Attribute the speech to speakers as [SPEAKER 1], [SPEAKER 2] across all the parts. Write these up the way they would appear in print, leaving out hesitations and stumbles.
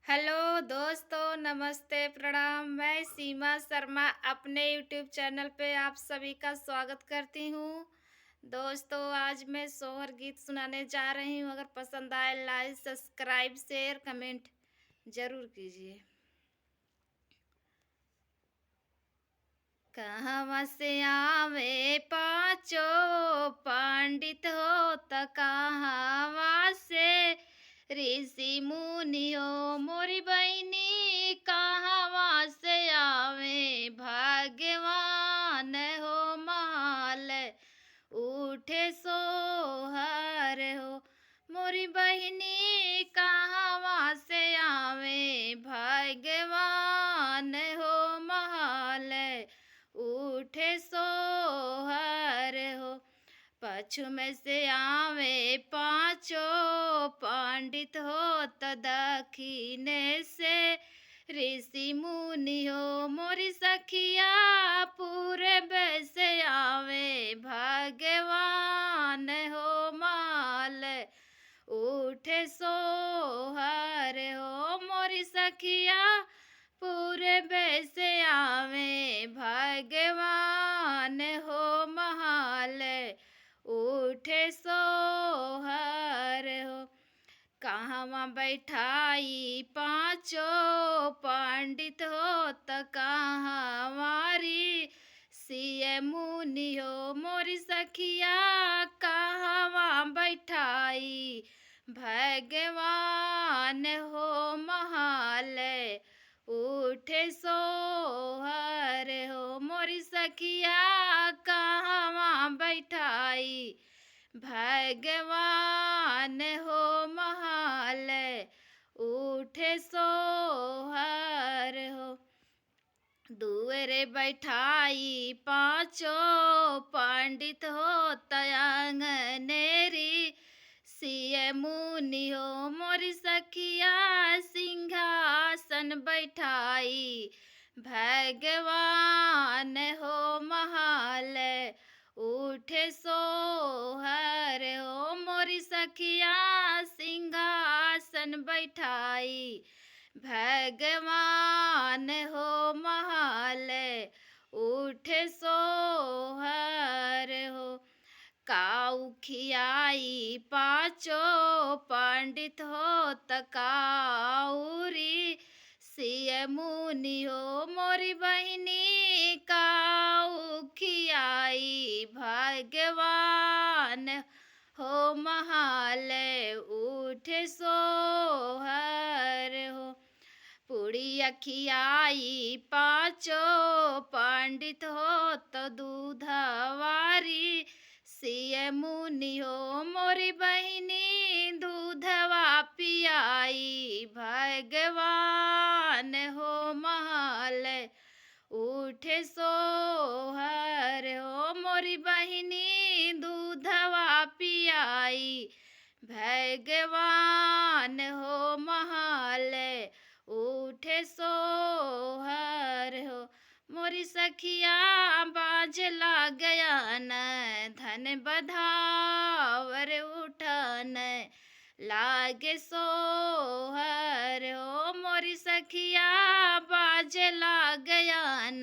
[SPEAKER 1] Hello दोस्तों, नमस्ते, प्रणाम। मैं सीमा शर्मा अपने यूट्यूब चैनल पे आप सभी का स्वागत करती हूँ। दोस्तों, आज मैं सोहर गीत सुनाने जा रही हूँ। अगर पसंद आए लाइक, सब्सक्राइब, शेयर, कमेंट ज़रूर कीजिए। कहवा से आवे पाँचों पंडित हो त कहवा से ऋषि मुनि हो। मोरी बहिनी कहवा से आवे भगवान हो। महल उठे सोहर हो। मोरी बहिनी कहवा से आवे भगवान हो। महल उठे सोहर हो। पश्चिम से आवे पाँचों पंडित हो त दक्षिण से ऋषि मुनि हो। मोरी सखिया पूरब से आवे भगवान हो। माल उठे सोहर हो। मोरी सखिया पूरब से आवे भगवान हो। महल उठे सोहर हो। कहवा बैठाई पाँचों पंडित हो त कहवारी सिय मुनि हो। मोरी सखिया कहवा बैठाई भगवान हो। महल उठे सोहर हो। मोरी सखिया कहवा बैठाई भगवान हो। महल उठे सोहर हो। दुअरे बैठाई पाँचों पंडित हो तयंगनेरी सिय मुनि हो। मोरी सखिया सिंहासन बैठाई भगवान हो। महल उठे सोहर हो। मोरी सखिया सिंहासन बैठाई भगवान हो। महल उठे सोहर हो। काऊ खियाई पाँचों पंडित हो त काऊरी सिय मुनि हो। मोरी बहिनी काऊ खियाई भगवान हो। महल उठे सोहर हो। पुड़िया खियाई पाँचों पंडित हो तो दूधवारी सिय मुनि हो। मोरी बहिनी दूधवा पियाई भगवान हो। महल उठे सोहर हो। मोरी बहिनी दूधवा पियाई भगवान हो। महल उठे सोहर हो। मोरी सखिया बाजला गयान धन बधावर उठन लागे सोहर हो। मोरी सखिया बाजला गयान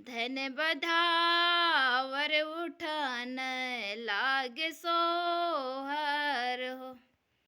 [SPEAKER 1] धन बधावर उठन लागे सोहर हो।